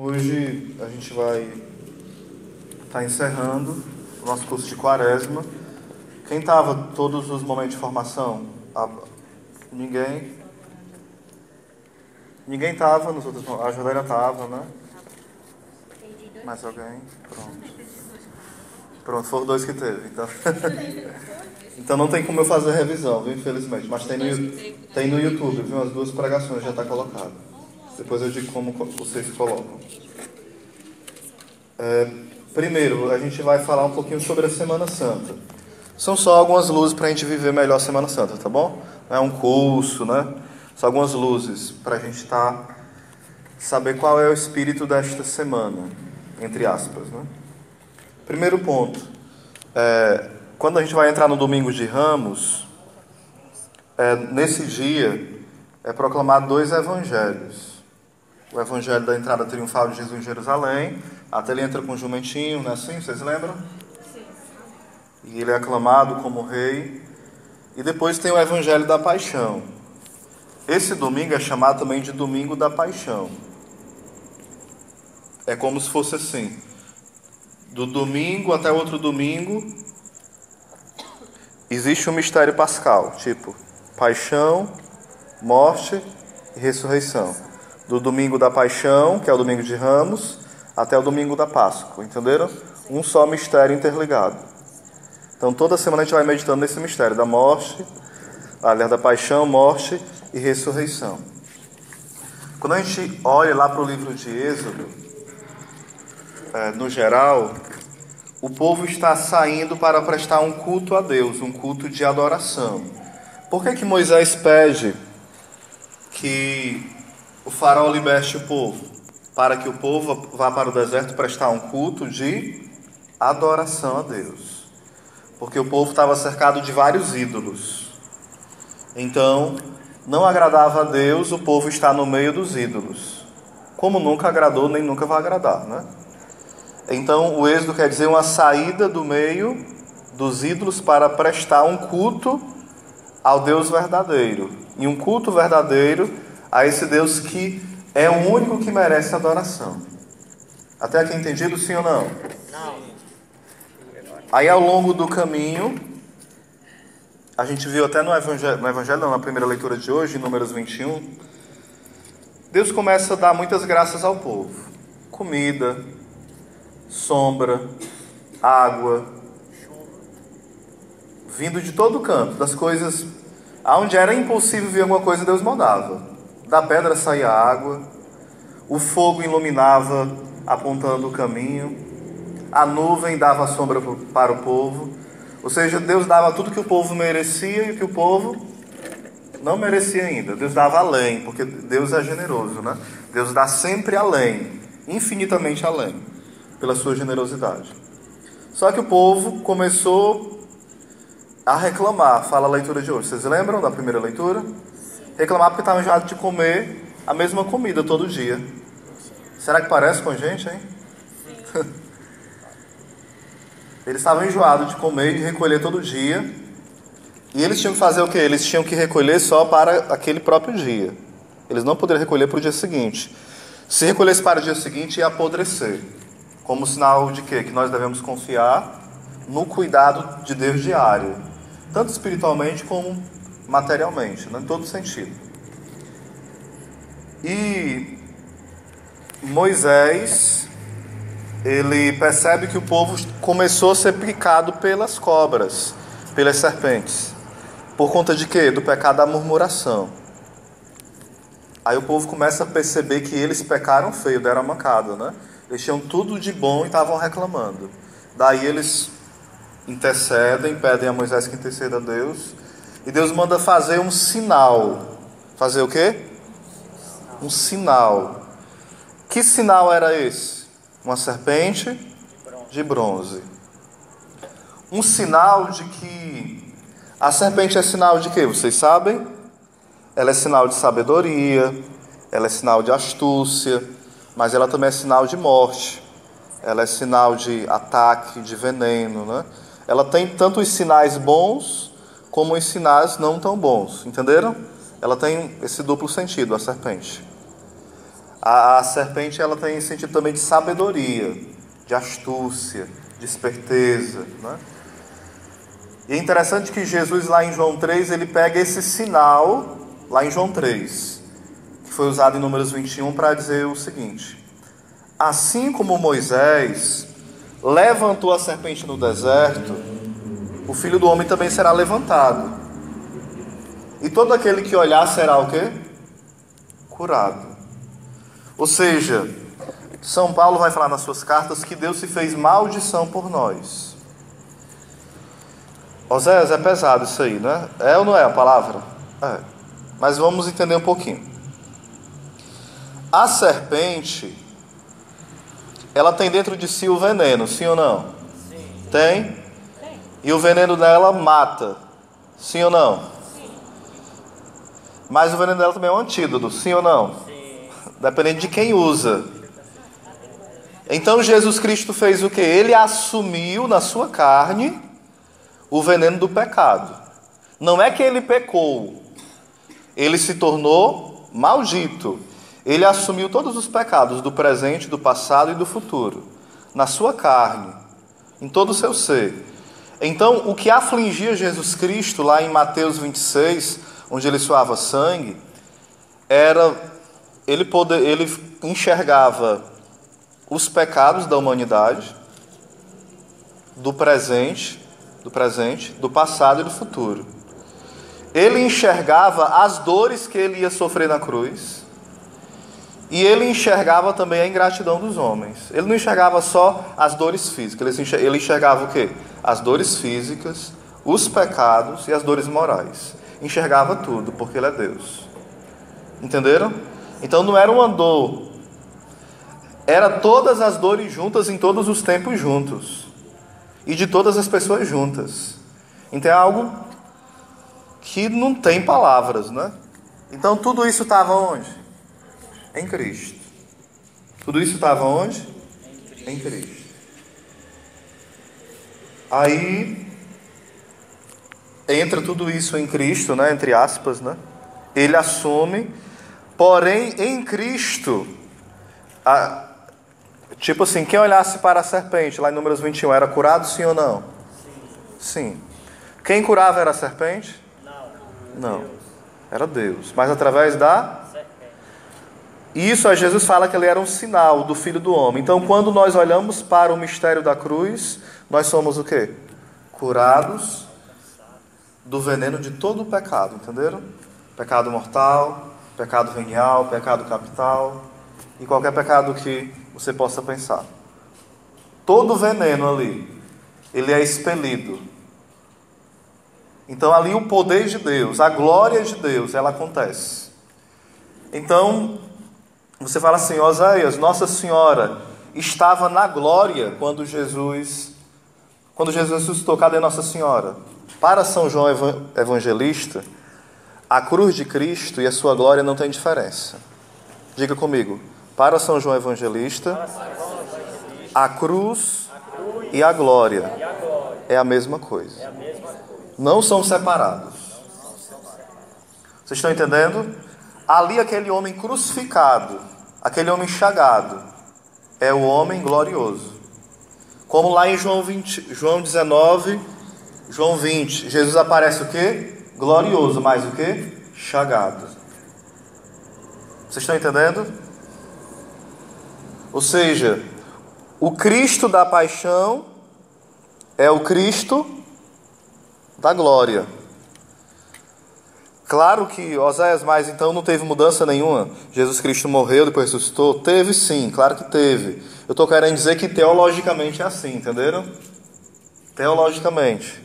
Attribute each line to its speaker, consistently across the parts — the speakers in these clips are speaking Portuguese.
Speaker 1: Hoje a gente vai estar encerrando o nosso curso de Quaresma. Quem estava todos os momentos de formação? Ninguém? Ninguém estava nos outros momentos. A Jordânia estava, né? Mais alguém? Pronto, foram dois que teve. Então, então não tem como eu fazer revisão, viu? Infelizmente. Mas tem no YouTube, viu? As duas pregações já está colocado. Depois eu digo como vocês colocam. Primeiro, a gente vai falar um pouquinho sobre a Semana Santa. São só algumas luzes para a gente viver melhor a Semana Santa, tá bom? Não é um curso, né? São algumas luzes para a gente saber qual é o espírito desta semana, entre aspas, né? Primeiro ponto, quando a gente vai entrar no Domingo de Ramos, nesse dia é proclamado dois evangelhos. O evangelho da entrada triunfal de Jesus em Jerusalém, até ele entra com um jumentinho, não é assim? Vocês lembram? Sim. E ele é aclamado como rei. E depois tem o evangelho da paixão. Esse domingo é chamado também de Domingo da Paixão. É como se fosse assim: do domingo até outro domingo existe um mistério pascal, tipo paixão, morte e ressurreição. Do domingo da paixão, que é o domingo de Ramos, até o domingo da Páscoa, entenderam? Um só mistério interligado. Então toda semana a gente vai meditando nesse mistério da morte, aliás, da paixão, morte e ressurreição. Quando a gente olha lá para o livro de Êxodo, no geral, o povo está saindo para prestar um culto a Deus, um culto de adoração. Por que Moisés pede que o faraó liberte o povo? Para que o povo vá para o deserto prestar um culto de adoração a Deus. Porque o povo estava cercado de vários ídolos. Então, não agradava a Deus o povo estar no meio dos ídolos. Como nunca agradou, nem nunca vai agradar, né? Então, o êxodo quer dizer uma saída do meio dos ídolos para prestar um culto ao Deus verdadeiro. E um culto verdadeiro a esse Deus que é o único que merece adoração. Até aqui entendido, sim ou não? Não. Aí ao longo do caminho, a gente viu até no Evangelho, não, na primeira leitura de hoje, em Números 21, Deus começa a dar muitas graças ao povo. Comida, sombra, água, vindo de todo canto, das coisas, aonde era impossível ver alguma coisa, Deus mandava. Da pedra saía água, o fogo iluminava, apontando o caminho, a nuvem dava sombra para o povo. Ou seja, Deus dava tudo que o povo merecia e o que o povo não merecia ainda. Deus dava além, porque Deus é generoso, né? Deus dá sempre além, infinitamente além, pela sua generosidade. Só que o povo começou a reclamar. Fala a leitura de hoje. Vocês lembram da primeira leitura? Reclamar porque estavam enjoados de comer a mesma comida todo dia. Será que parece com a gente, hein? Eles estavam enjoados de comer e de recolher todo dia. E eles tinham que fazer o quê? Eles tinham que recolher só para aquele próprio dia. Eles não poderiam recolher para o dia seguinte. Se recolhesse para o dia seguinte, ia apodrecer. Como sinal de quê? Que nós devemos confiar no cuidado de Deus diário. Tanto espiritualmente como materialmente, né? Em todo sentido. E Moisés, ele percebe que o povo começou a ser picado pelas cobras, pelas serpentes. Por conta de quê? Do pecado da murmuração. Aí o povo começa a perceber que eles pecaram feio, deram a mancada, né? Eles tinham tudo de bom e estavam reclamando. Daí eles intercedem, pedem a Moisés que interceda a Deus. E Deus manda fazer um sinal. Fazer o quê? Um sinal. Que sinal era esse? Uma serpente de bronze. Um sinal de que... A serpente é sinal de quê? Vocês sabem? Ela é sinal de sabedoria, ela é sinal de astúcia, mas ela também é sinal de morte. Ela é sinal de ataque, de veneno, né? Ela tem tanto os sinais bons como os sinais não tão bons, entenderam? Ela tem esse duplo sentido, a serpente. A serpente, ela tem sentido também de sabedoria, de astúcia, de esperteza, né? E é interessante que Jesus, lá em João 3, ele pega esse sinal, lá em João 3, que foi usado em Números 21, para dizer o seguinte: assim como Moisés levantou a serpente no deserto, o Filho do Homem também será levantado. E todo aquele que olhar será o quê? Curado. Ou seja, São Paulo vai falar nas suas cartas que Deus se fez maldição por nós. Oséias, é pesado isso aí, né? É ou não é a palavra? É. Mas vamos entender um pouquinho. A serpente, ela tem dentro de si o veneno, sim ou não? Sim. Tem? Sim. E o veneno dela mata, sim ou não? Sim. Mas o veneno dela também é um antídoto, sim ou não? Sim. Dependendo de quem usa. Então Jesus Cristo fez o quê? Ele assumiu na sua carne o veneno do pecado. Não é que ele pecou, ele se tornou maldito. Ele assumiu todos os pecados do presente, do passado e do futuro, na sua carne, em todo o seu ser. Então, o que afligia Jesus Cristo, lá em Mateus 26, onde ele suava sangue, era, ele enxergava os pecados da humanidade, do presente, do passado e do futuro. Ele enxergava as dores que ele ia sofrer na cruz, e ele enxergava também a ingratidão dos homens. Ele não enxergava só as dores físicas, ele enxergava o quê? As dores físicas, os pecados e as dores morais. Enxergava tudo, porque ele é Deus. Entenderam? Então não era uma dor, era todas as dores juntas em todos os tempos juntos. E de todas as pessoas juntas. Então é algo que não tem palavras, né? Então tudo isso estava onde? Em Cristo. Tudo isso estava onde? Em Cristo. Aí entra tudo isso em Cristo, né? Entre aspas, né? Ele assume, porém em Cristo, tipo assim, quem olhasse para a serpente, lá em Números 21, era curado, sim ou não? Sim. Quem curava era a serpente? Não. Era Deus. Mas através da serpente. Isso a Jesus fala que ele era um sinal do Filho do Homem. Então, quando nós olhamos para o mistério da cruz, nós somos o quê? Curados do veneno de todo o pecado, entenderam? Pecado mortal, pecado venial, pecado capital e qualquer pecado que você possa pensar. Todo veneno ali, ele é expelido. Então ali o poder de Deus, a glória de Deus, ela acontece. Então, você fala assim: Oséias, Nossa Senhora estava na glória quando Jesus ressuscitou. Cadê Nossa Senhora? Para São João Evangelista, a cruz de Cristo e a sua glória não tem diferença. Diga comigo. Para São João Evangelista, a cruz e a glória é a mesma coisa. Não são separados. Vocês estão entendendo? Ali aquele homem crucificado, aquele homem chagado, é o homem glorioso. Como lá em João 19, João 20, Jesus aparece o quê? Glorioso, mas o quê? Chagado. Vocês estão entendendo? Ou seja, o Cristo da paixão é o Cristo da glória. Claro que Oséias, mas então não teve mudança nenhuma. Jesus Cristo morreu, depois ressuscitou? Teve sim, claro que teve. Eu estou querendo dizer que teologicamente é assim, entenderam? Teologicamente.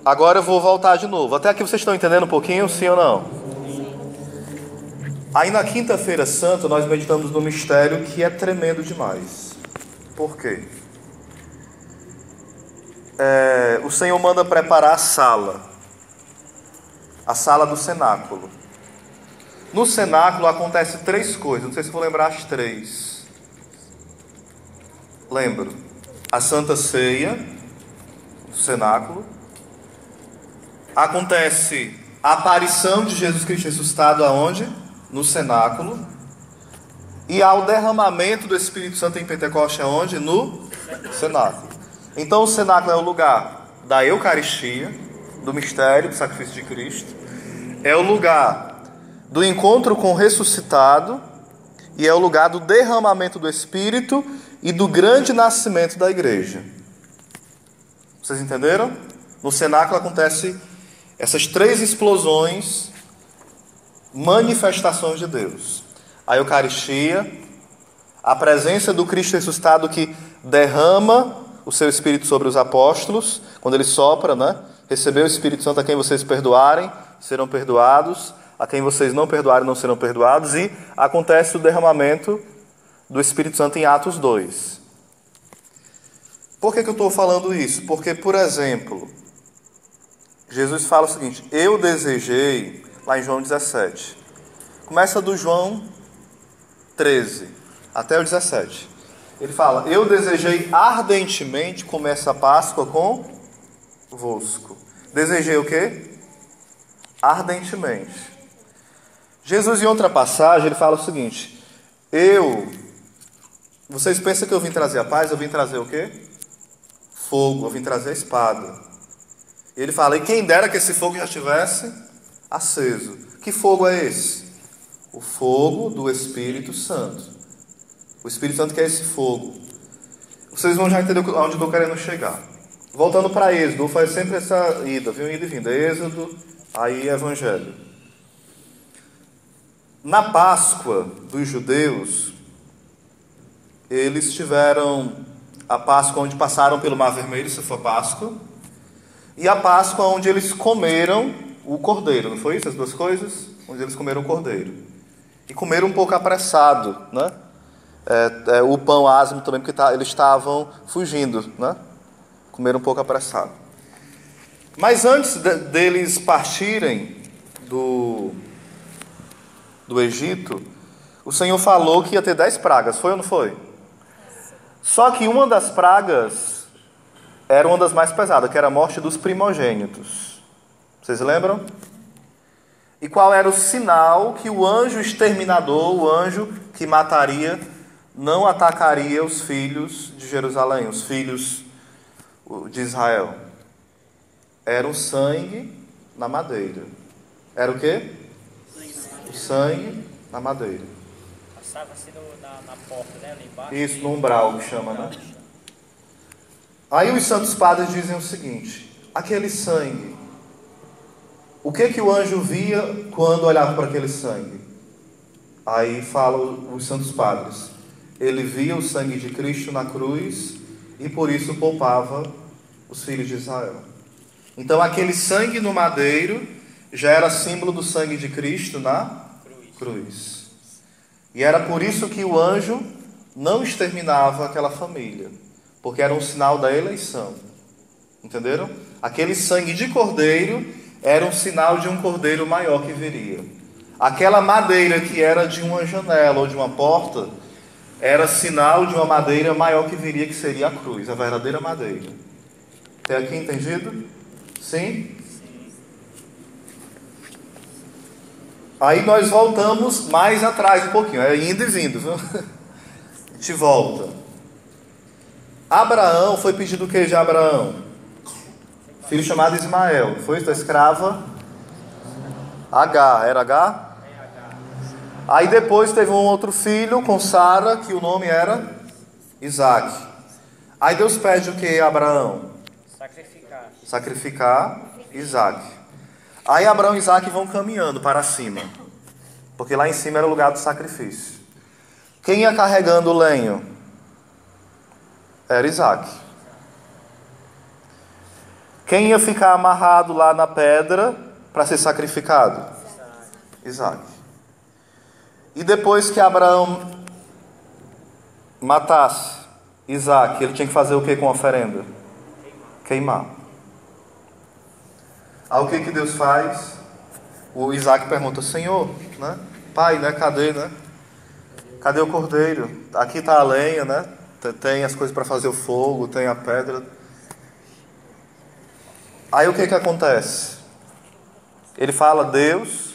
Speaker 1: Agora eu vou voltar de novo. Até aqui vocês estão entendendo um pouquinho, sim ou não? Aí na quinta-feira santa nós meditamos no mistério que é tremendo demais. Por quê? O Senhor manda preparar a sala do cenáculo. No cenáculo acontece 3 coisas, não sei se vou lembrar as 3. Lembro. A Santa Ceia do cenáculo. Acontece a aparição de Jesus Cristo ressuscitado aonde? No cenáculo. E há o derramamento do Espírito Santo em Pentecostes aonde? No cenáculo. Então o cenáculo é o lugar da Eucaristia, do mistério, do sacrifício de Cristo. É o lugar do encontro com o ressuscitado. E é o lugar do derramamento do Espírito e do grande nascimento da igreja. Vocês entenderam? No cenáculo acontece essas três explosões, manifestações de Deus. A Eucaristia, a presença do Cristo ressuscitado que derrama o seu Espírito sobre os apóstolos, quando ele sopra, né? Recebeu o Espírito Santo, a quem vocês perdoarem, serão perdoados. A quem vocês não perdoarem, não serão perdoados. E acontece o derramamento do Espírito Santo em Atos 2. Por que eu estou falando isso? Porque, por exemplo, Jesus fala o seguinte: eu desejei, lá em João 17. Começa do João 13 até o 17. Ele fala: eu desejei ardentemente comer essa Páscoa convosco. Desejei o quê? Ardentemente. Jesus, em outra passagem, ele fala o seguinte: vocês pensam que eu vim trazer a paz? Eu vim trazer o quê? Fogo, eu vim trazer a espada. Ele fala: e quem dera que esse fogo já estivesse aceso. Que fogo é esse? O fogo do Espírito Santo. O Espírito Santo que é esse fogo. Vocês vão já entender onde eu estou querendo chegar. Voltando para Êxodo, faz sempre essa ida, viu? Ida e vinda. Êxodo, aí Evangelho. Na Páscoa dos judeus, eles tiveram a Páscoa onde passaram pelo Mar Vermelho, isso foi Páscoa, e a Páscoa onde eles comeram o cordeiro, não foi isso? As duas coisas? Onde eles comeram o cordeiro. E comeram um pouco apressado, né? O pão asmo também, porque eles estavam fugindo, né? Comeram um pouco apressado. Mas antes deles partirem do Egito, o Senhor falou que ia ter 10 pragas, foi ou não foi? Só que uma das pragas era uma das mais pesadas, que era a morte dos primogênitos. Vocês lembram? E qual era o sinal que o anjo exterminador, o anjo que mataria, não atacaria os filhos de Jerusalém, os filhos de Israel? Era o sangue na madeira. Era o quê? O sangue na madeira.
Speaker 2: Passava assim na porta, né? Ali embaixo.
Speaker 1: Isso, no umbral que chama, né? Aí os santos padres dizem o seguinte: aquele sangue, o que o anjo via quando olhava para aquele sangue? Aí falam os santos padres: ele via o sangue de Cristo na cruz e por isso poupava os filhos de Israel. Então aquele sangue no madeiro já era símbolo do sangue de Cristo na cruz. E era por isso que o anjo não exterminava aquela família, porque era um sinal da eleição. Entenderam? Aquele sangue de cordeiro era um sinal de um cordeiro maior que viria. Aquela madeira que era de uma janela ou de uma porta era sinal de uma madeira maior que viria, que seria a cruz, a verdadeira madeira. Até aqui entendido? Sim? Aí nós voltamos mais atrás um pouquinho, indo e vindo, viu? A gente volta. Abraão, foi pedido o que de Abraão? Filho chamado Ismael, foi da escrava Agar, era Agar? Aí depois teve um outro filho com Sara, que o nome era Isaac. Aí Deus pede o que a Abraão? Sacrificar Isaac. Aí Abraão e Isaac vão caminhando para cima, porque lá em cima era o lugar do sacrifício. Quem ia carregando o lenho? Era Isaac. Quem ia ficar amarrado lá na pedra para ser sacrificado? Isaac. E depois que Abraão matasse Isaac, ele tinha que fazer o que com a oferenda? Queimar. Aí o que Deus faz? O Isaac pergunta: Senhor, né? Pai, né? Cadê, né? Cadê o cordeiro? Aqui está a lenha, né? Tem as coisas para fazer o fogo, tem a pedra. Aí o que acontece? Ele fala: Deus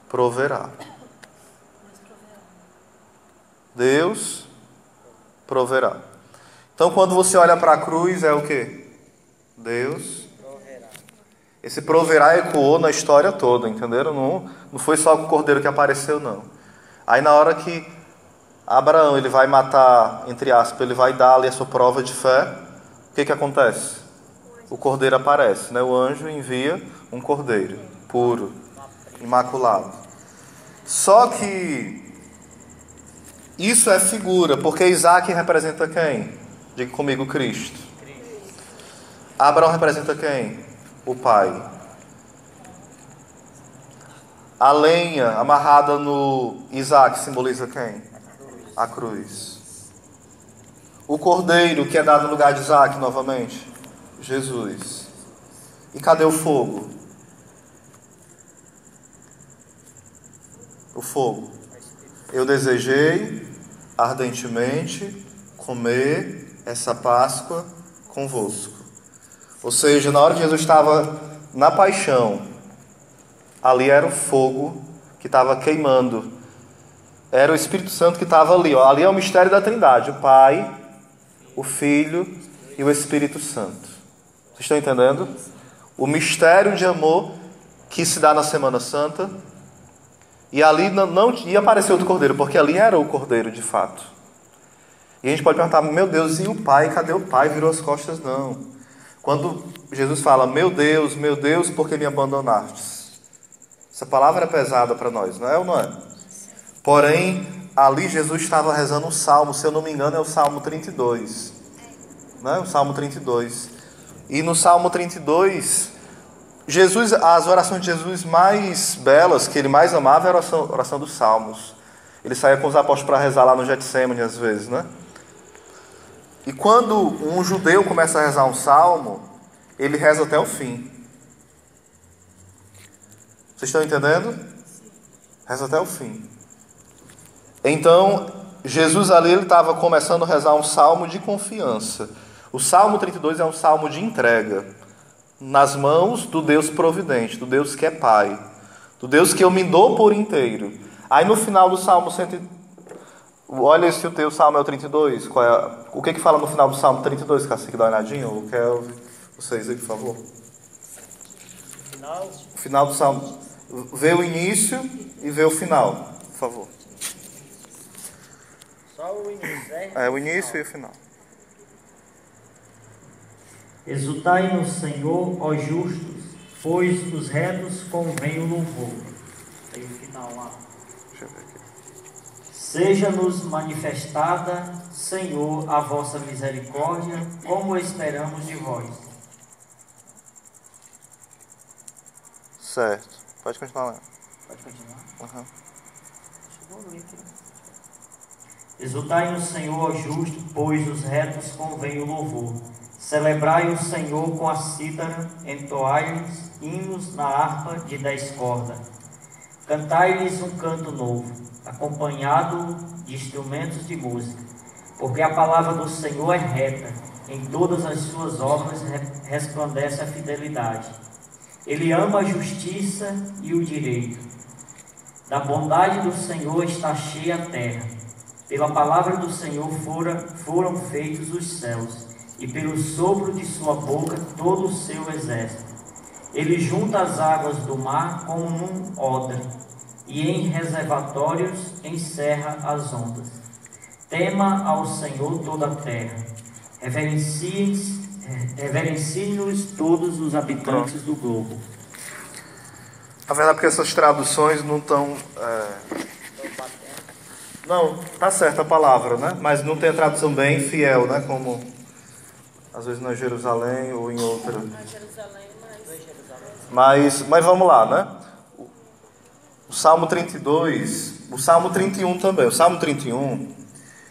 Speaker 1: proverá. Deus proverá. Então, quando você olha para a cruz, é o quê? Deus
Speaker 2: proverá.
Speaker 1: Esse proverá ecoou na história toda, entenderam? Não foi só o cordeiro que apareceu, não. Aí na hora que Abraão ele vai matar, entre aspas, ele vai dar ali a sua prova de fé, o que acontece? O cordeiro aparece, né? O anjo envia um cordeiro puro, imaculado. Só que isso é figura, porque Isaac representa quem? Diga comigo, Cristo. Abraão representa quem? O pai. A lenha amarrada no Isaac simboliza quem? A cruz. O cordeiro que é dado no lugar de Isaac novamente? Jesus. E cadê o fogo? O fogo. Eu desejei ardentemente comer essa Páscoa convosco. Ou seja, na hora que Jesus estava na paixão, ali era o fogo que estava queimando. Era o Espírito Santo que estava ali. Ó. Ali é o mistério da Trindade. O Pai, o Filho e o Espírito Santo. Vocês estão entendendo? O mistério de amor que se dá na Semana Santa. E ali não ia aparecer outro cordeiro, porque ali era o cordeiro de fato. E a gente pode perguntar, meu Deus, e o Pai? Cadê o Pai? Virou as costas? Não. Quando Jesus fala, meu Deus, por que me abandonastes? Essa palavra é pesada para nós, não é ou não é? Porém, ali Jesus estava rezando um salmo, se eu não me engano é o Salmo 32. Não é? O Salmo 32. E no Salmo 32, Jesus, as orações de Jesus mais belas, que ele mais amava, era a oração dos Salmos. Ele saía com os apóstolos para rezar lá no Getsemane às vezes, né? E quando um judeu começa a rezar um salmo, ele reza até o fim. Vocês estão entendendo? Reza até o fim. Então, Jesus ali ele estava começando a rezar um salmo de confiança. O Salmo 32 é um salmo de entrega. Nas mãos do Deus providente, do Deus que é Pai. Do Deus que eu me dou por inteiro. Aí no final do Salmo 100... Olha se o teu Salmo é o 32. O que fala no final do Salmo 32, Cacique? Dá uma olhadinha. Eu quero vocês aí, por favor. O final do Salmo. Vê o início e vê o final, por favor.
Speaker 2: Só o início,
Speaker 1: É o início e o final.
Speaker 3: Exultai no Senhor, ó justos, pois os retos convém o louvor. Aí o final lá.
Speaker 1: Deixa eu ver aqui.
Speaker 3: Seja-nos manifestada, Senhor, a vossa misericórdia, como esperamos de vós.
Speaker 1: Certo. Pode continuar lá.
Speaker 3: Pode continuar?
Speaker 1: Uhum.
Speaker 3: Chegou o link. Exultai no Senhor, ó justo, pois os retos convém o louvor. Celebrai o Senhor com a cítara, entoai-lhes hinos na harpa de 10 cordas. Cantai-lhes um canto novo, acompanhado de instrumentos de música. Porque a palavra do Senhor é reta, em todas as suas obras resplandece a fidelidade. Ele ama a justiça e o direito. Da bondade do Senhor está cheia a terra. Pela palavra do Senhor foram feitos os céus, e pelo sopro de sua boca todo o seu exército. Ele junta as águas do mar como num odre, e em reservatórios encerra as ondas. Tema ao Senhor toda a terra. Reverencie-nos todos os habitantes do globo.
Speaker 1: Na verdade, porque essas traduções não estão... Não, tá certa a palavra, né? Mas não tem a tradução bem fiel, né? Como às vezes na Jerusalém ou em outra. Mas vamos lá, né? O Salmo 32, o Salmo 31 também. O Salmo 31,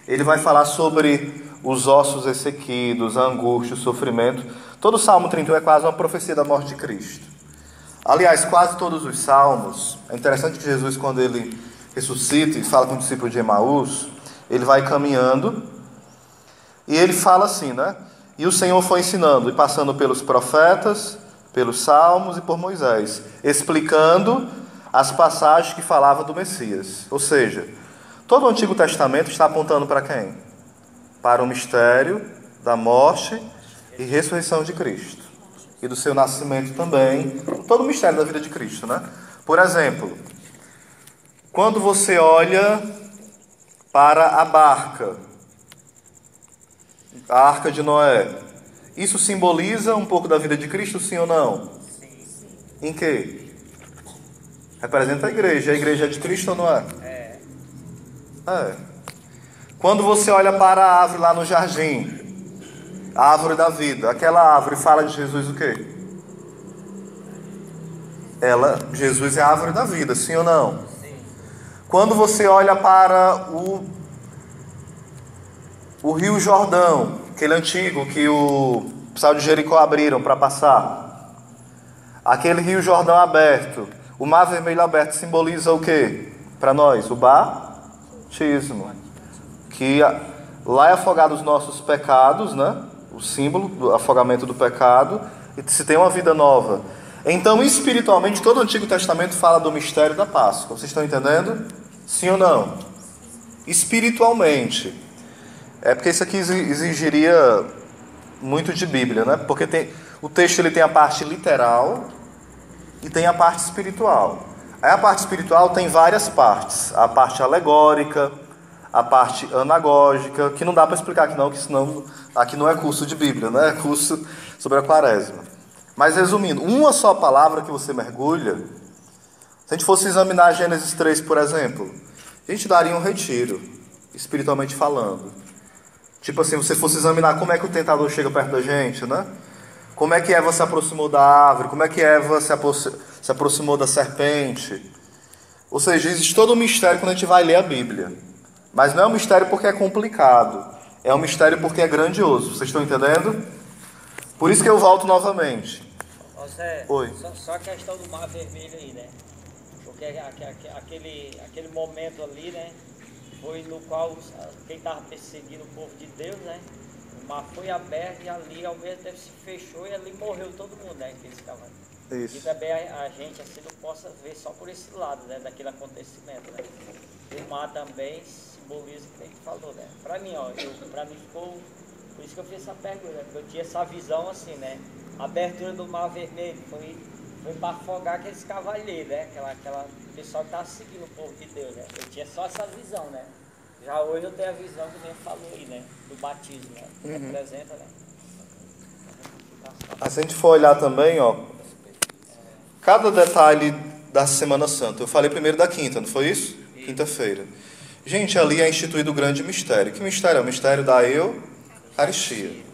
Speaker 1: ele vai falar sobre os ossos ressequidos, a angústia, o sofrimento. Todo o Salmo 31 é quase uma profecia da morte de Cristo. Aliás, quase todos os salmos. É interessante que Jesus, quando ele ressuscita e fala com o discípulo de Emaús, ele vai caminhando e ele fala assim, né? E o Senhor foi ensinando e passando pelos profetas, pelos salmos e por Moisés, explicando as passagens que falavam do Messias. Ou seja, Todo o Antigo Testamento está apontando para quem? Para o mistério da morte e ressurreição de Cristo. E do seu nascimento também. Todo o mistério da vida de Cristo, né? Por exemplo, quando você olha para a barca, a Arca de Noé, isso simboliza um pouco da vida de Cristo, sim ou não? Em quê? Representa a igreja. A igreja é de Cristo ou não é? É. Quando você olha para a árvore lá no jardim, a árvore da vida, aquela árvore fala de Jesus o quê? Jesus é a árvore da vida, sim ou não? Sim. Quando você olha para o Rio Jordão, aquele antigo que o pessoal de Jericó abriram para passar, aquele Rio Jordão aberto, o Mar Vermelho aberto simboliza o quê? Para nós, o batismo, que lá é afogado os nossos pecados, né? O símbolo do afogamento do pecado, e se tem uma vida nova. Então, espiritualmente, todo o Antigo Testamento fala do mistério da Páscoa. Vocês estão entendendo? Sim ou não? Espiritualmente. É porque isso aqui exigiria muito de Bíblia, né? Porque o texto ele tem a parte literal e tem a parte espiritual. Aí a parte espiritual tem várias partes. A parte alegórica, a parte anagógica, que não dá para explicar aqui não, que senão aqui não é curso de Bíblia, né? É curso sobre a Quaresma. Mas resumindo, uma só palavra que você mergulha, se a gente fosse examinar Gênesis 3, por exemplo, a gente daria um retiro, espiritualmente falando. Tipo assim, você fosse examinar como é que o tentador chega perto da gente, né? Como é que Eva se aproximou da árvore, como é que Eva se aproximou da serpente. Ou seja, existe todo um mistério quando a gente vai ler a Bíblia. Mas não é um mistério porque é complicado, é um mistério porque é grandioso. Vocês estão entendendo? Por isso que eu volto novamente.
Speaker 2: Zé,
Speaker 1: Oi.
Speaker 2: Só a questão do Mar Vermelho aí, né? Porque aquele momento ali, né? Foi no qual quem estava perseguindo o povo de Deus, né? O mar foi aberto e ali ao mesmo tempo se fechou e ali morreu todo mundo, né? Aqueles cavalos.
Speaker 1: Isso.
Speaker 2: E também a gente assim não possa ver só por esse lado, né? Daquele acontecimento, né? O mar também simboliza o que ele falou, né? Pra mim, pra mim ficou. Por isso que eu fiz essa pergunta, porque eu tinha essa visão assim, né? A abertura do Mar Vermelho foi para afogar aqueles cavalheiros, né? Aquela pessoal que estava seguindo o povo de Deus, né? Eu tinha só essa visão, né? Já hoje eu tenho a visão que nem falou aí, né? Do batismo, né? Representa, né?
Speaker 1: Se a gente for olhar também, ó, cada detalhe da Semana Santa. Eu falei primeiro da quinta, não foi isso? Quinta-feira. Gente, ali é instituído o grande mistério. Que mistério é? O mistério da Eucaristia.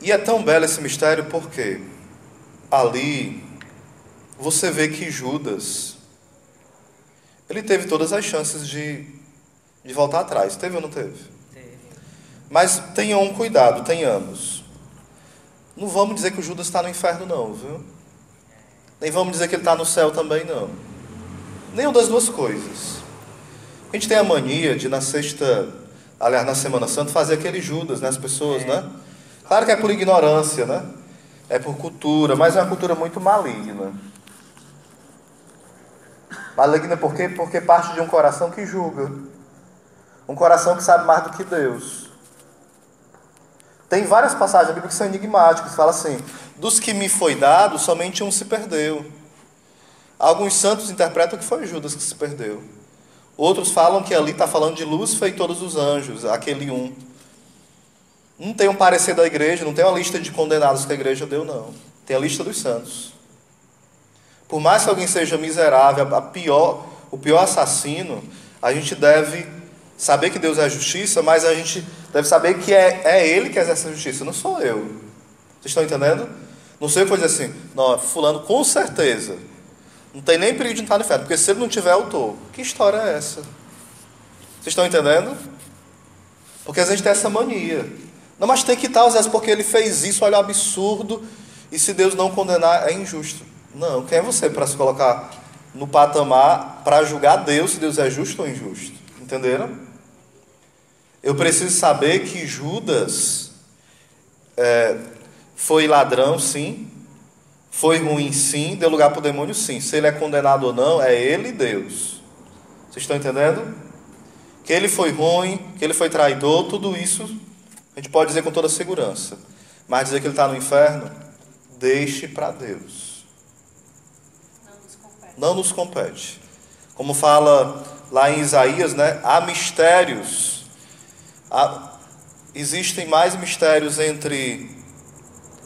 Speaker 1: E é tão belo esse mistério porque ali você vê que Judas, ele teve todas as chances de voltar atrás. Teve ou não teve?
Speaker 2: Teve.
Speaker 1: Mas tenham um cuidado, tenhamos. Não vamos dizer que o Judas está no inferno não, viu? Nem vamos dizer que ele está no céu também não. Nenhuma das duas coisas. A gente tem a mania de na Semana Santa fazer aquele Judas, né? As pessoas, né? Claro que é por ignorância, né? É por cultura, mas é uma cultura muito maligna. Maligna por quê? Porque parte de um coração que julga. Um coração que sabe mais do que Deus. Tem várias passagens da Bíblia que são enigmáticas. Fala assim, dos que me foi dado, somente um se perdeu. Alguns santos interpretam que foi Judas que se perdeu. Outros falam que ali está falando de Lúcifer e todos os anjos, aquele um. Não tem um parecer da igreja, não tem uma lista de condenados que a igreja deu, não. Tem a lista dos santos. Por mais que alguém seja miserável, o pior assassino, a gente deve saber que Deus é a justiça, mas a gente deve saber que é Ele que exerce a justiça, não sou eu. Vocês estão entendendo? Não sei o que eu vou dizer assim, não, fulano com certeza. Não tem nem perigo de entrar no inferno, porque se ele não tiver, eu estou. Que história é essa? Vocês estão entendendo? Porque a gente tem essa mania. Não, mas tem que estar, às vezes, porque ele fez isso, olha o absurdo, e se Deus não condenar, é injusto. Não, quem é você para se colocar no patamar para julgar Deus, se Deus é justo ou injusto? Entenderam? Eu preciso saber que Judas foi ladrão, sim, foi ruim, sim, deu lugar para o demônio, sim. Se ele é condenado ou não, é ele e Deus. Vocês estão entendendo? Que ele foi ruim, que ele foi traidor, tudo isso a gente pode dizer com toda segurança. Mas dizer que ele está no inferno, deixe para Deus. Não nos compete. Como fala lá em Isaías, né? Há mistérios. Existem mais mistérios entre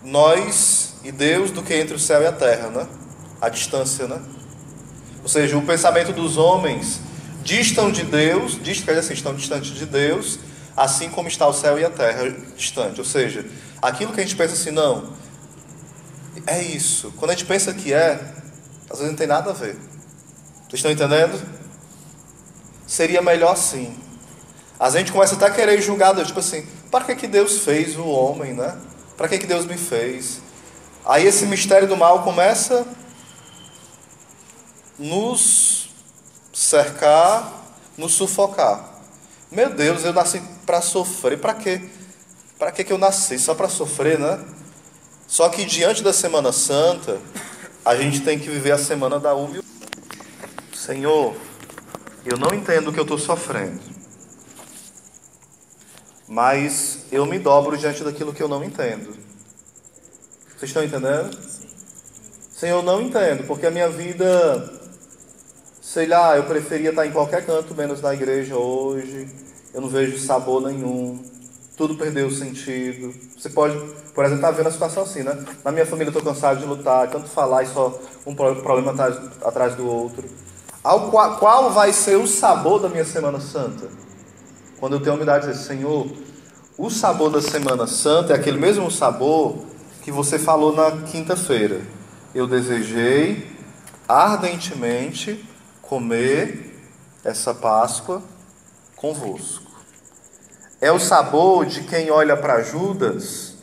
Speaker 1: nós e Deus do que entre o céu e a terra, né? A distância, né? Ou seja, o pensamento dos homens distam de Deus, quer dizer assim, estão distantes de Deus, assim como está o céu e a terra distante. Ou seja, aquilo que a gente pensa assim, não, é isso. Quando a gente pensa que às vezes não tem nada a ver. Vocês estão entendendo? Seria melhor assim. Às vezes a gente começa até a querer julgar Deus, tipo assim, para que Deus fez o homem, né? Para que Deus me fez? Aí esse mistério do mal começa a nos cercar, nos sufocar. Meu Deus, eu nasci para sofrer. Para quê? Para que eu nasci? Só para sofrer, né? Só que diante da Semana Santa, a gente tem que viver a semana da humildade. Senhor, eu não entendo o que eu estou sofrendo, mas eu me dobro diante daquilo que eu não entendo. Vocês estão entendendo? Senhor, eu não entendo, porque a minha vida, sei lá, eu preferia estar em qualquer canto, menos na igreja hoje. Eu não vejo sabor nenhum. Tudo perdeu o sentido. Você pode, por exemplo, estar vendo a situação assim, né? Na minha família eu estou cansado de lutar, tanto falar e só um problema atrás do outro. Qual vai ser o sabor da minha Semana Santa? Quando eu tenho a humildade de dizer, Senhor, o sabor da Semana Santa é aquele mesmo sabor que você falou na quinta-feira. Eu desejei ardentemente comer essa Páscoa convosco. É o sabor de quem olha para Judas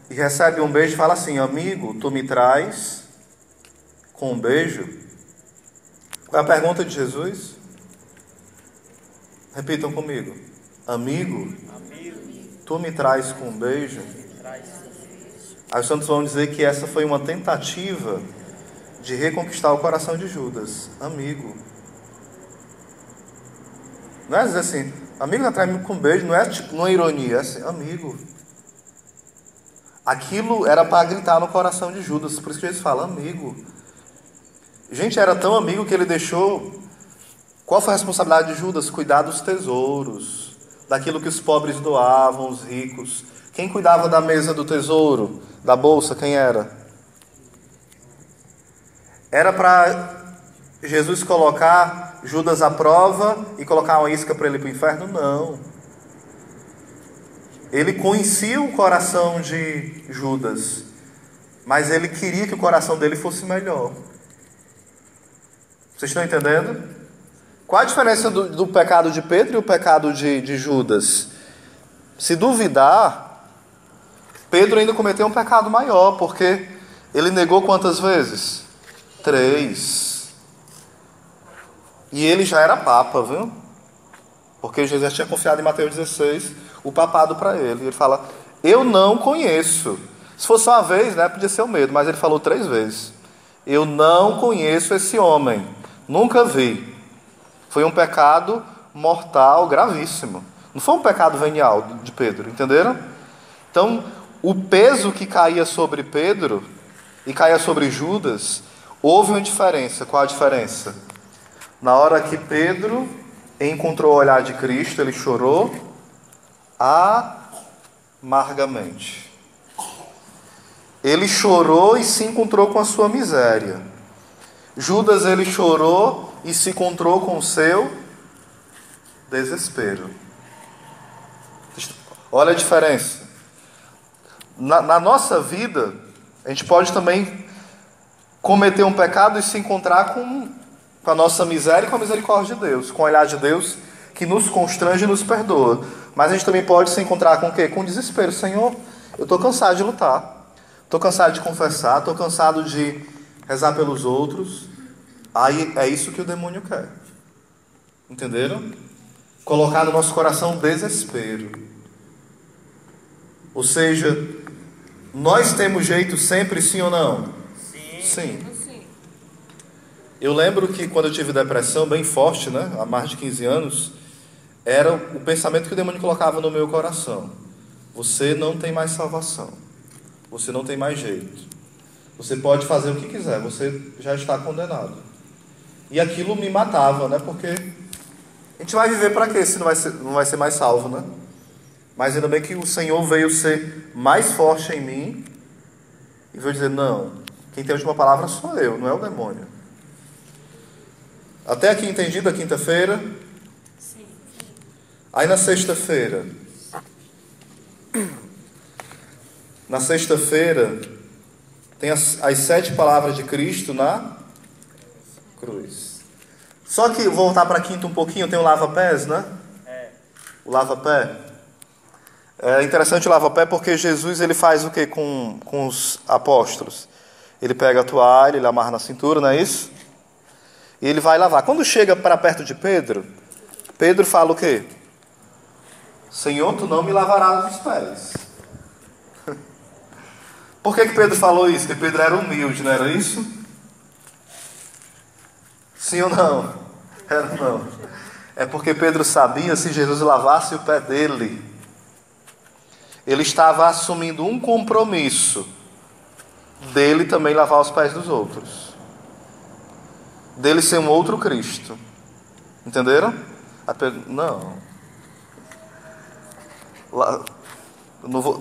Speaker 1: e recebe um beijo e fala assim, amigo, tu me traz com um beijo? Qual é a pergunta de Jesus? Repitam comigo. Amigo, tu me traz com um beijo? Aí os santos vão dizer que essa foi uma tentativa de reconquistar o coração de Judas. Amigo. Não é dizer assim, amigo, traz-me com um beijo, não é tipo uma ironia, é assim, amigo. Aquilo era para gritar no coração de Judas, por isso que Jesus fala, amigo. Gente, era tão amigo que ele deixou... Qual foi a responsabilidade de Judas? Cuidar dos tesouros, daquilo que os pobres doavam, os ricos. Quem cuidava da mesa do tesouro, da bolsa, quem era? Era para Jesus colocar Judas à prova e colocar uma isca para ele ir para o inferno? Não. Ele conhecia o coração de Judas, mas ele queria que o coração dele fosse melhor. Vocês estão entendendo? Qual a diferença do pecado de Pedro e o pecado de Judas? Se duvidar, Pedro ainda cometeu um pecado maior, porque ele negou quantas vezes? 3. E ele já era papa, viu? Porque Jesus já tinha confiado em Mateus 16 o papado para ele. Ele fala, eu não conheço. Se fosse uma vez, né, podia ser o medo, mas ele falou 3 vezes. Eu não conheço esse homem, nunca vi. Foi um pecado mortal gravíssimo. Não foi um pecado venial de Pedro, entenderam? Então, o peso que caía sobre Pedro e caía sobre Judas, houve uma diferença. Qual a diferença? Na hora que Pedro encontrou o olhar de Cristo, ele chorou amargamente. Ele chorou e se encontrou com a sua miséria. Judas, ele chorou e se encontrou com o seu desespero. Olha a diferença. Na nossa vida, a gente pode também cometer um pecado e se encontrar com a nossa miséria e com a misericórdia de Deus, com o olhar de Deus que nos constrange e nos perdoa. Mas a gente também pode se encontrar com o quê? Com desespero. Senhor, eu estou cansado de lutar, estou cansado de confessar, estou cansado de rezar pelos outros. Aí é isso que o demônio quer. Entenderam? Colocar no nosso coração desespero. Ou seja, nós temos jeito sempre, sim ou não? Sim. Eu lembro que quando eu tive depressão bem forte, né, há mais de 15 anos, era o pensamento que o demônio colocava no meu coração. Você não tem mais salvação. Você não tem mais jeito. Você pode fazer o que quiser, você já está condenado. E aquilo me matava, né, porque a gente vai viver para quê se não vai ser mais salvo, né? Mas ainda bem que o Senhor veio ser mais forte em mim e veio dizer, não, quem tem a última palavra sou eu, não é o demônio. Até aqui entendido a quinta-feira? Sim. Aí na sexta-feira. Na sexta-feira tem as 7 palavras de Cristo na cruz. Só que, vou voltar para a quinta um pouquinho, tem o lava-pés, né? O lava-pé. É interessante o lava-pé porque Jesus ele faz o que com os apóstolos? Ele pega a toalha, ele amarra na cintura, não é isso? E ele vai lavar. Quando chega para perto de Pedro, Pedro fala o quê? Senhor, tu não me lavarás os pés. Por que Pedro falou isso? Porque Pedro era humilde, não era isso? Sim ou não? Era não. É porque Pedro sabia, se Jesus lavasse o pé dele, ele estava assumindo um compromisso dele também lavar os pés dos outros. Dele ser um outro Cristo. Entenderam? Não.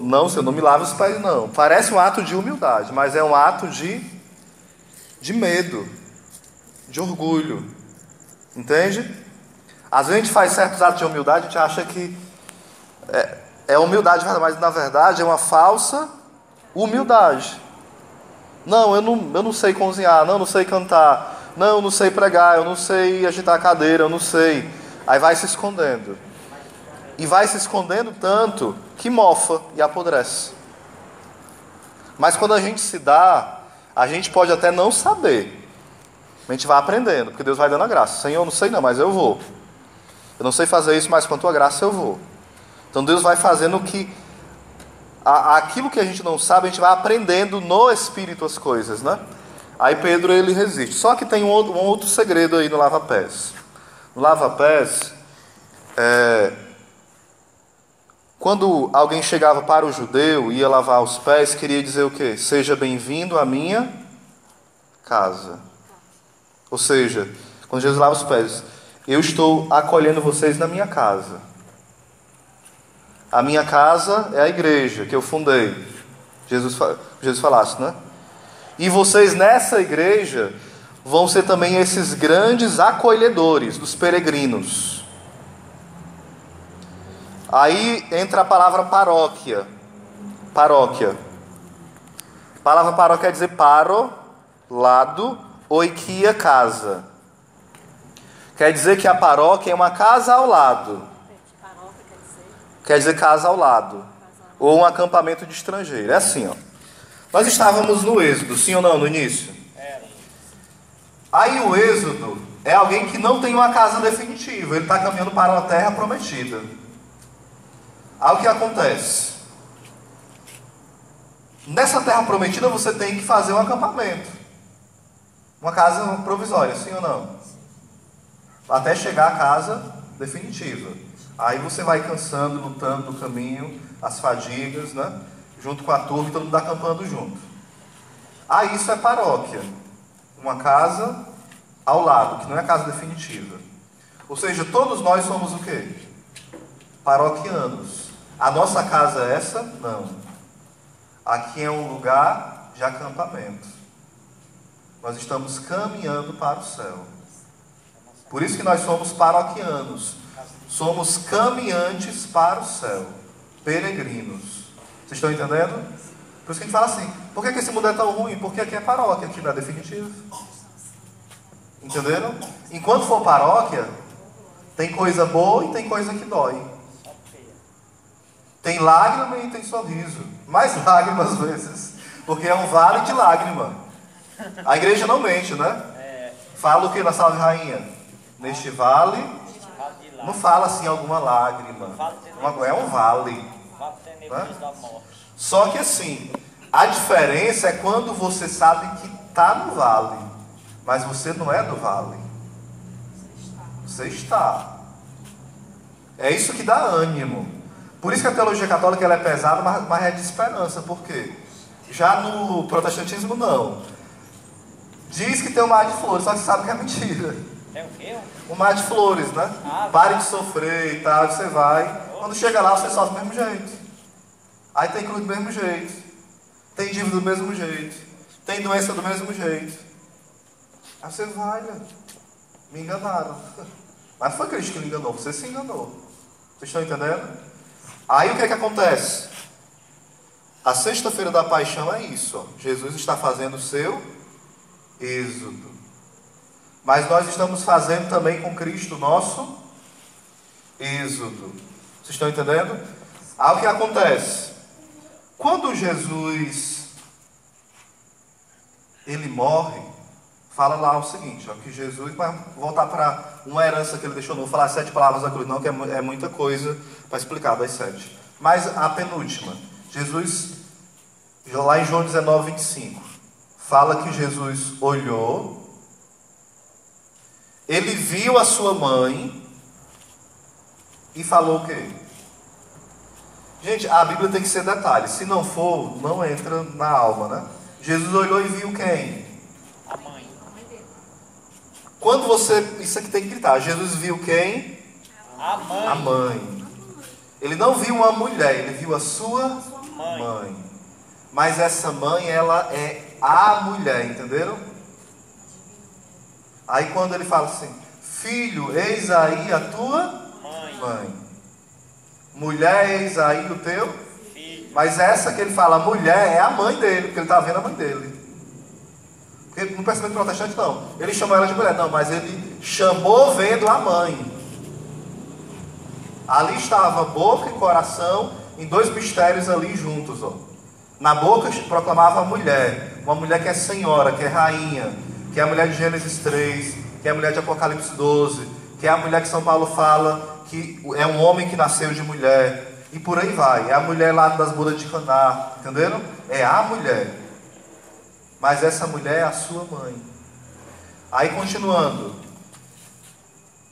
Speaker 1: Não, Senhor, não me lave os pés, não. Parece um ato de humildade, mas é um ato de medo, de orgulho. Entende? Às vezes a gente faz certos atos de humildade, a gente acha que é humildade, mas na verdade é uma falsa humildade. Não, eu não sei cozinhar, não sei cantar, não, eu não sei pregar, eu não sei agitar a cadeira, eu não sei. Aí vai se escondendo. E vai se escondendo tanto que mofa e apodrece. Mas quando a gente se dá, a gente pode até não saber. A gente vai aprendendo, porque Deus vai dando a graça. Senhor, eu não sei não, mas eu vou. Eu não sei fazer isso, mas com a tua graça eu vou. Então Deus vai fazendo que aquilo que a gente não sabe, a gente vai aprendendo no Espírito as coisas, né? Aí Pedro ele resiste. Só que tem um outro segredo aí no lava-pés. No lava-pés, quando alguém chegava para o judeu e ia lavar os pés, queria dizer o quê? Seja bem-vindo à minha casa. Ou seja, quando Jesus lava os pés, eu estou acolhendo vocês na minha casa. A minha casa é a igreja que eu fundei. Jesus falasse, né? E vocês nessa igreja vão ser também esses grandes acolhedores dos peregrinos. Aí entra a palavra paróquia. Paróquia. A palavra paróquia quer dizer paro, lado, oikia, casa. Quer dizer que a paróquia é uma casa ao lado. Quer dizer casa ao lado. Ou um acampamento de estrangeiro. É assim, ó. Nós estávamos no Êxodo, sim ou não, no início? Aí o Êxodo é alguém que não tem uma casa definitiva. Ele está caminhando para uma terra prometida. Aí o que acontece? Nessa terra prometida você tem que fazer um acampamento. Uma casa provisória, sim ou não? Até chegar à casa definitiva. Aí você vai cansando, lutando no caminho, as fadigas, né? Junto com a turma, todo mundo acampando junto. Aí isso é paróquia. Uma casa ao lado, que não é casa definitiva. Ou seja, todos nós somos o quê? Paroquianos. A nossa casa é essa? Não. Aqui é um lugar de acampamento. Nós estamos caminhando para o céu. Por isso que nós somos paroquianos. Somos caminhantes para o céu. Peregrinos. Vocês estão entendendo? Por isso que a gente fala assim, por que esse mundo é tão ruim? Porque aqui é paróquia, aqui não é definitivo. Entenderam? Enquanto for paróquia, tem coisa boa e tem coisa que dói. Tem lágrima e tem sorriso. Mais lágrima às vezes, porque é um vale de lágrima. A igreja não mente, né? Fala o que na Salve Rainha? Neste vale, não fala assim alguma lágrima. É um vale. Né?
Speaker 2: Só
Speaker 1: que assim, a diferença é quando você sabe que está no vale. mas você não é do vale. Você está. É isso que dá ânimo. Por isso que a teologia católica ela é pesada, mas é de esperança. Por quê? Já no protestantismo não. Diz que tem um mar de flores, só que sabe que é mentira.
Speaker 2: Tem o quê?
Speaker 1: Um mar de flores, né? Pare de sofrer e tal, você vai. Quando chega lá, você sofre do mesmo jeito. Aí tem cruz do mesmo jeito. Tem dívida do mesmo jeito. Tem doença do mesmo jeito. Aí você vai, né? Me enganaram. Mas não foi Cristo que me enganou, você se enganou. Vocês estão entendendo? Aí o que é que acontece? A sexta-feira da paixão é isso. Ó. Jesus está fazendo o seu êxodo. Mas nós estamos fazendo também com Cristo o nosso êxodo. Vocês estão entendendo? Aí o que acontece? Quando Jesus ele morre, fala lá o seguinte, ó, que Jesus vai voltar para uma herança que ele deixou, não vou falar 7 palavras da cruz, não, que é muita coisa para explicar das 7. Mas a penúltima, Jesus, lá em João 19, 25, fala que Jesus olhou, ele viu a sua mãe e falou o quê? Gente, a Bíblia tem que ser detalhe, se não for, não entra na alma, né? Jesus olhou e viu quem?
Speaker 2: A mãe.
Speaker 1: Quando você... Isso aqui tem que gritar. Jesus viu quem?
Speaker 2: A mãe.
Speaker 1: A mãe. Ele não viu uma mulher, ele viu a sua mãe. Mas essa mãe, ela é a mulher, entenderam? Aí quando ele fala assim, filho, eis aí a tua mãe. Mulher, eis aí o teu filho. Mas essa que ele fala, mulher, é a mãe dele, porque ele está vendo a mãe dele. Porque no pensamento protestante não, ele chamou ela de mulher, não, mas ele chamou vendo a mãe. Ali estava boca e coração em 2 mistérios ali juntos, ó. Na boca proclamava a mulher, uma mulher que é senhora, que é rainha, que é a mulher de Gênesis 3, que é a mulher de Apocalipse 12, que é a mulher que São Paulo fala que é um homem que nasceu de mulher, e por aí vai. É a mulher lá das bodas de Caná, entenderam? É a mulher. Mas essa mulher é a sua mãe. Aí continuando,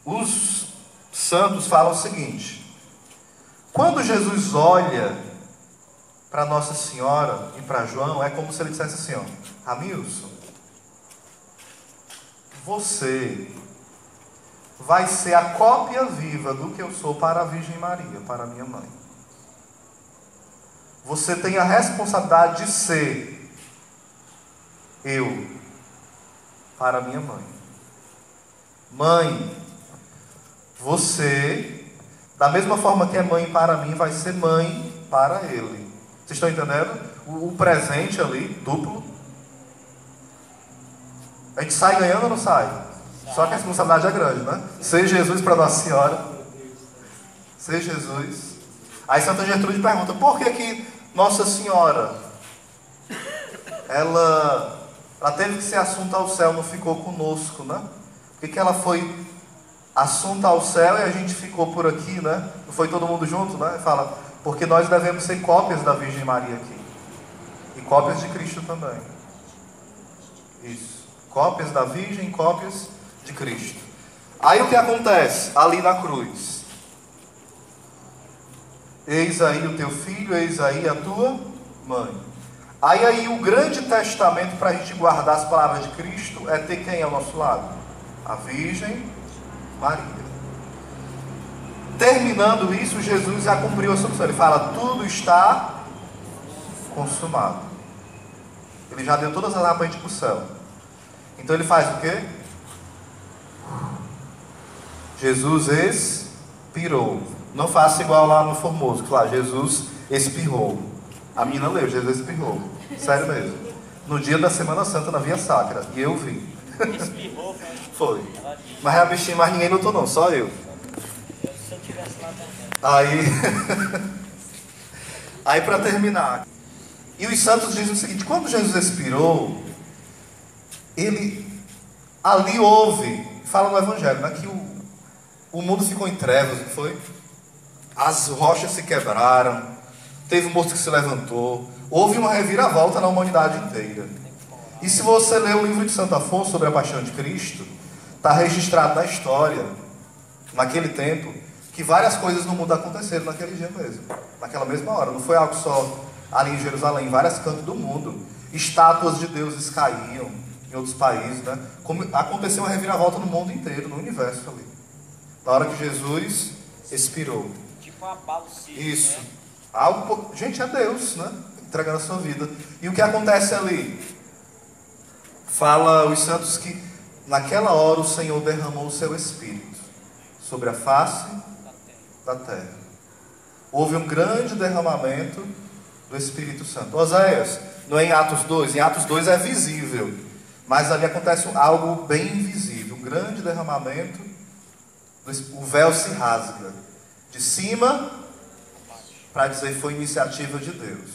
Speaker 1: os santos falam o seguinte: quando Jesus olha para Nossa Senhora e para João, é como se ele dissesse assim, ó, Amilson, você vai ser a cópia viva do que eu sou para a Virgem Maria, para a minha mãe. Você tem a responsabilidade de ser eu para a minha mãe. Mãe, você, da mesma forma que é mãe para mim, vai ser mãe para ele. Vocês estão entendendo? O presente ali, duplo. A gente sai ganhando ou não sai? Só que a responsabilidade é grande, né? Ser Jesus para Nossa Senhora. Ser Jesus. Aí Santa Gertrude pergunta, por que Nossa Senhora, ela teve que ser assunta ao céu, não ficou conosco, né? Por que ela foi assunta ao céu e a gente ficou por aqui, né? Não foi todo mundo junto, né? Fala, porque nós devemos ser cópias da Virgem Maria aqui. E cópias de Cristo também. Isso. Cópias da Virgem, cópias de Cristo. Aí o que acontece? Ali na cruz. Eis aí o teu filho, eis aí a tua mãe. Aí o grande testamento para a gente guardar as palavras de Cristo é ter quem ao nosso lado? A Virgem Maria. Terminando isso, Jesus já cumpriu a sua missão. Ele fala, tudo está consumado. Ele já deu todas as armas para a gente para o céu. Então ele faz o quê? Jesus expirou. Não faça igual lá no Formoso, que lá Jesus espirrou. A menina leu, Jesus espirrou. Sério mesmo. No dia da Semana Santa na Via Sacra. E eu vi.
Speaker 2: Espirrou,
Speaker 1: foi. Mas a bichinha, mais ninguém notou não, só eu.
Speaker 2: Se eu tivesse lá também.
Speaker 1: Aí para terminar. E os santos dizem o seguinte, quando Jesus expirou, ele ali houve, fala no Evangelho, né, que o mundo ficou em trevas, não foi? As rochas se quebraram, teve um morto que se levantou, houve uma reviravolta na humanidade inteira. E se você ler o livro de Santo Afonso sobre a paixão de Cristo, está registrado na história, naquele tempo, que várias coisas no mundo aconteceram naquele dia mesmo, naquela mesma hora. Não foi algo só ali em Jerusalém, em vários cantos do mundo. Estátuas de deuses caíam em outros países, né? Como aconteceu uma reviravolta no mundo inteiro, no universo ali. Na hora que Jesus expirou.
Speaker 2: Tipo um abalo sísmico,
Speaker 1: Isso.
Speaker 2: né?
Speaker 1: Algo, gente, é Deus, né? Entregando a sua vida. E o que acontece ali? Fala os santos que naquela hora o Senhor derramou o seu Espírito sobre a face da terra. Houve um grande derramamento do Espírito Santo. Oséias, não é em Atos 2, em Atos 2 é visível, mas ali acontece algo bem invisível, um grande derramamento, o véu se rasga, de cima para dizer que foi iniciativa de Deus,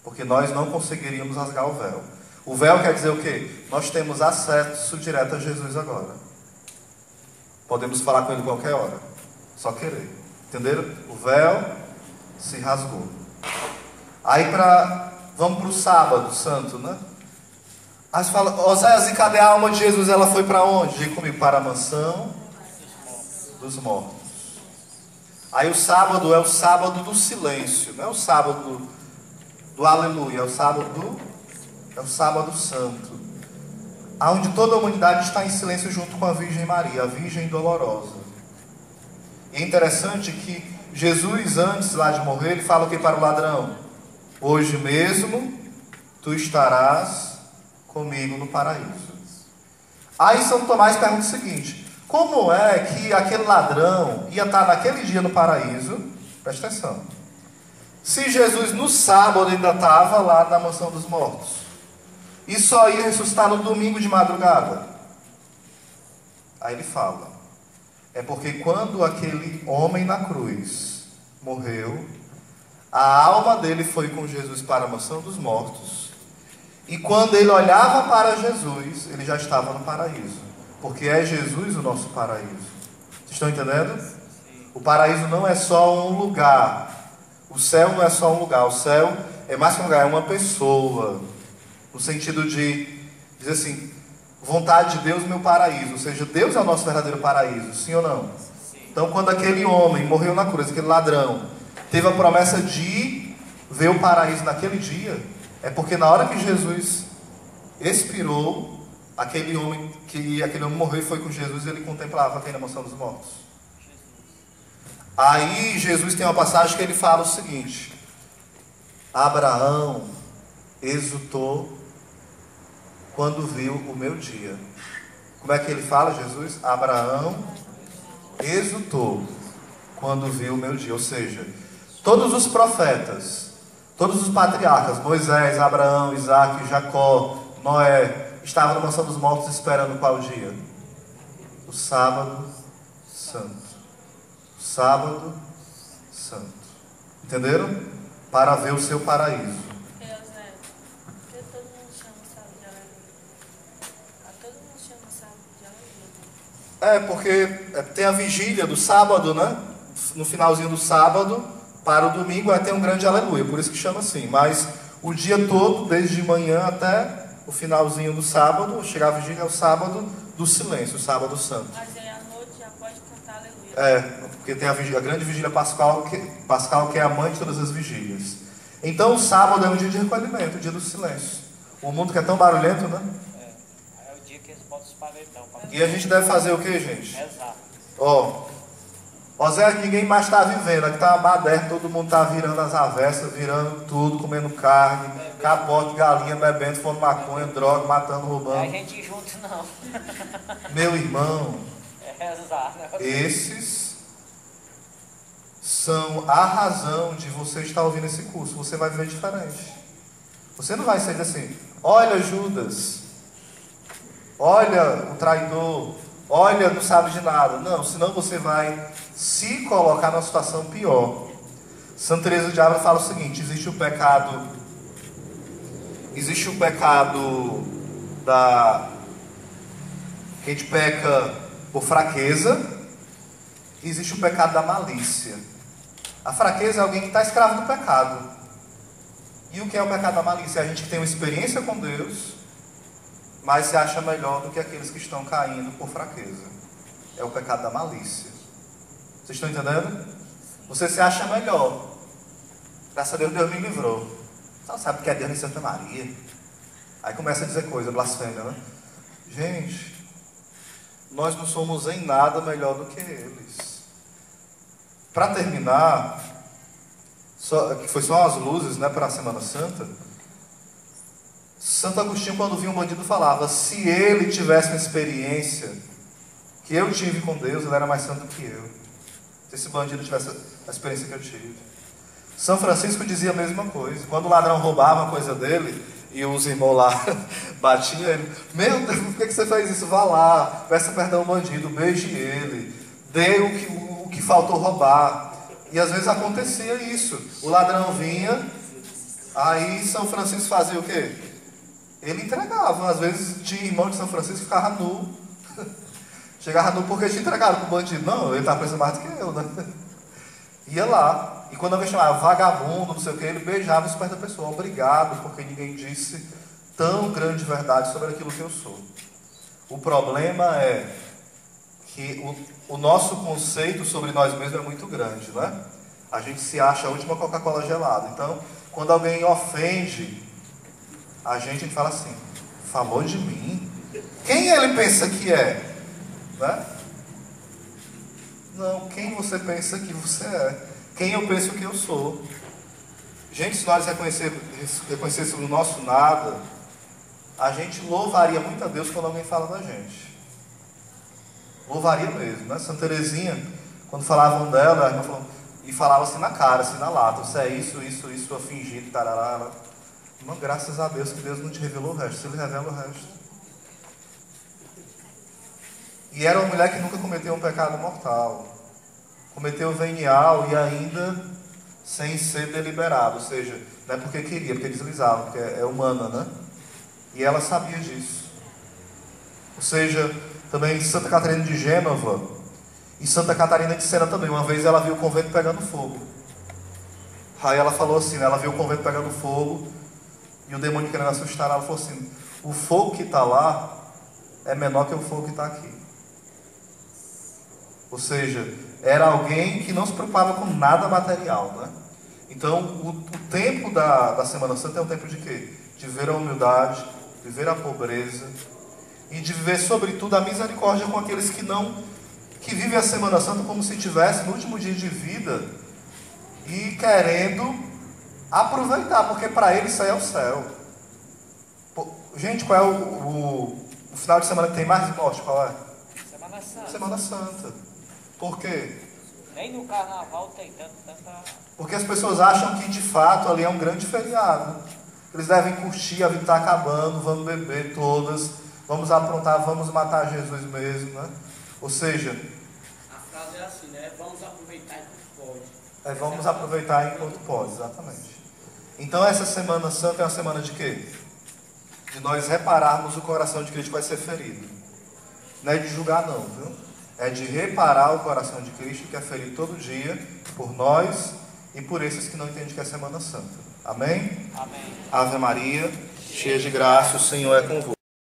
Speaker 1: porque nós não conseguiríamos rasgar o véu. O véu quer dizer o quê? Nós temos acesso direto a Jesus agora. Podemos falar com Ele qualquer hora, só querer. Entenderam? O véu se rasgou. Aí vamos para o sábado santo, né? Aí você fala, Oséias, e cadê a alma de Jesus? Ela foi para onde? Diga comigo, para a mansão dos mortos. Aí o sábado é o sábado do silêncio, não é o sábado do aleluia, é o sábado santo, onde toda a humanidade está em silêncio junto com a Virgem Maria, a Virgem dolorosa. E é interessante que Jesus, antes lá de morrer, ele fala o que para o ladrão? Hoje mesmo tu estarás comigo no paraíso. Aí São Tomás pergunta o seguinte: como é que aquele ladrão ia estar naquele dia no paraíso? Presta atenção. Se Jesus no sábado ainda estava lá na mansão dos mortos, e só ia ressuscitar no domingo de madrugada. Aí ele fala, é porque quando aquele homem na cruz morreu, a alma dele foi com Jesus para a mansão dos mortos, e quando ele olhava para Jesus, ele já estava no paraíso, porque é Jesus o nosso paraíso. Vocês estão entendendo? O paraíso não é só um lugar, o céu não é só um lugar, o céu é mais que um lugar, é uma pessoa, no sentido de dizer assim, vontade de Deus, meu paraíso, ou seja, Deus é o nosso verdadeiro paraíso, sim ou não? Sim. Então quando aquele homem morreu na cruz, aquele ladrão, teve a promessa de ver o paraíso naquele dia, é porque na hora que Jesus expirou, aquele homem morreu e foi com Jesus, ele contemplava quem na mansão dos mortos. Aí Jesus tem uma passagem que ele fala o seguinte: Abraão exultou quando viu o meu dia. Como é que ele fala, Jesus? Abraão exultou quando viu o meu dia. Ou seja, todos os profetas, todos os patriarcas, Moisés, Abraão, Isaac, Jacó, Noé, estavam na mansão dos mortos esperando qual dia? O sábado santo. O sábado santo. Entenderam? Para ver o seu paraíso. É, porque tem a vigília do sábado, né? No finalzinho do sábado, para o domingo, vai ter um grande aleluia, por isso que chama assim. Mas o dia todo, desde de manhã até o finalzinho do sábado, chegar a vigília é o sábado do silêncio, o sábado santo.
Speaker 4: Mas aí à noite já pode cantar aleluia.
Speaker 1: É, porque tem a grande vigília pascal, que é a mãe de todas as vigílias. Então o sábado é um dia de recolhimento, o dia do silêncio. O mundo que é tão barulhento, né?
Speaker 2: É o dia que eles botam os paredão.
Speaker 1: E a gente deve fazer o que, gente?
Speaker 2: Exato.
Speaker 1: Zé, ninguém mais está vivendo, aqui está uma baderna, todo mundo está virando as avessas, virando tudo, comendo carne, capote, galinha, bebendo, fumando maconha, droga, matando, roubando.
Speaker 2: Não é a gente junto, não.
Speaker 1: Meu irmão,
Speaker 2: Exato.
Speaker 1: esses são a razão de você estar ouvindo esse curso. Você vai viver diferente. Você não vai ser assim, olha Judas, olha o traidor, olha, não sabe de nada. Não, senão você vai se colocar numa situação pior. Santa Teresa de Ávila fala o seguinte: existe o pecado que a gente peca por fraqueza, e existe o pecado da malícia. A fraqueza é alguém que está escravo do pecado. E o que é o pecado da malícia? É a gente que tem uma experiência com Deus, mas se acha melhor do que aqueles que estão caindo por fraqueza. É o pecado da malícia. Vocês estão entendendo? Você se acha melhor. Graças a Deus, Deus me livrou. Você não sabe o que é Deus em Santa Maria. Aí começa a dizer coisa, blasfêmia, né? Gente, nós não somos em nada melhor do que eles. Para terminar, que foi só as luzes, né, para a Semana Santa, Santo Agostinho, quando via um bandido, falava: se ele tivesse uma experiência que eu tive com Deus, ele era mais santo que eu. Se esse bandido tivesse a experiência que eu tive. São Francisco dizia a mesma coisa. Quando o ladrão roubava a coisa dele, e os irmãos lá batiam ele: meu Deus, por que você fez isso? Vá lá, peça perdão ao bandido, beije ele, dê o que faltou roubar. E às vezes acontecia isso. O ladrão vinha, aí São Francisco fazia o quê? Ele entregava. Às vezes tinha irmão de São Francisco que ficava nu. Chegava nu porque tinha entregado para o bandido. Não, ele estava precisando mais do que eu, né? Ia lá. E quando alguém chamava vagabundo, não sei o que, ele beijava os pés da pessoa. Obrigado, porque ninguém disse tão grande verdade sobre aquilo que eu sou. O problema é que o nosso conceito sobre nós mesmos é muito grande, né? A gente se acha a última Coca-Cola gelada. Então, quando alguém ofende a gente fala assim: falou de mim? Quem ele pensa que é? Né? Não, quem você pensa que você é? Quem eu penso que eu sou? Gente, se nós reconhecêssemos o nosso nada, a gente louvaria muito a Deus quando alguém fala da gente. Louvaria mesmo, né? Santa Teresinha, quando falavam dela, a irmã falou, e falava assim na cara, assim na lata: você é isso, fingido, tarará. Irmão, graças a Deus que Deus não te revelou o resto. Se Ele revela o resto. E era uma mulher que nunca cometeu um pecado mortal. Cometeu venial e ainda sem ser deliberado. Ou seja, não é porque queria, porque deslizava, porque é humana, né? E ela sabia disso. Ou seja, também Santa Catarina de Gênova e Santa Catarina de Sena também. Uma vez ela viu o convento pegando fogo. Aí ela falou assim, né? Ela viu o convento pegando fogo e o demônio querendo assustar ela, falou assim: o fogo que está lá é menor que o fogo que está aqui. Ou seja, era alguém que não se preocupava com nada material, né? Então, o tempo da Semana Santa é um tempo de quê? De viver a humildade, viver a pobreza e de viver, sobretudo, a misericórdia com aqueles que vivem a Semana Santa como se estivesse no último dia de vida e querendo aproveitar, porque para eles isso aí é o céu. Gente, qual é o final de semana que tem mais morte? Qual é?
Speaker 2: Semana Santa.
Speaker 1: Semana Santa. Por quê?
Speaker 2: Nem no carnaval tem tanta...
Speaker 1: Porque as pessoas acham que de fato ali é um grande feriado. Eles devem curtir, a vida está acabando, vamos beber todas, vamos aprontar, vamos matar Jesus mesmo, né? Ou seja...
Speaker 5: A frase é assim, né? Vamos aproveitar enquanto pode.
Speaker 1: Vamos aproveitar enquanto pode, exatamente. Então essa Semana Santa é uma semana de quê? De nós repararmos o coração de Cristo que vai ser ferido. Não é de julgar não, viu? É de reparar o coração de Cristo que é ferido todo dia por nós e por esses que não entendem que é Semana Santa. Amém?
Speaker 2: Amém.
Speaker 1: Ave Maria, cheia de graça, o Senhor é convosco.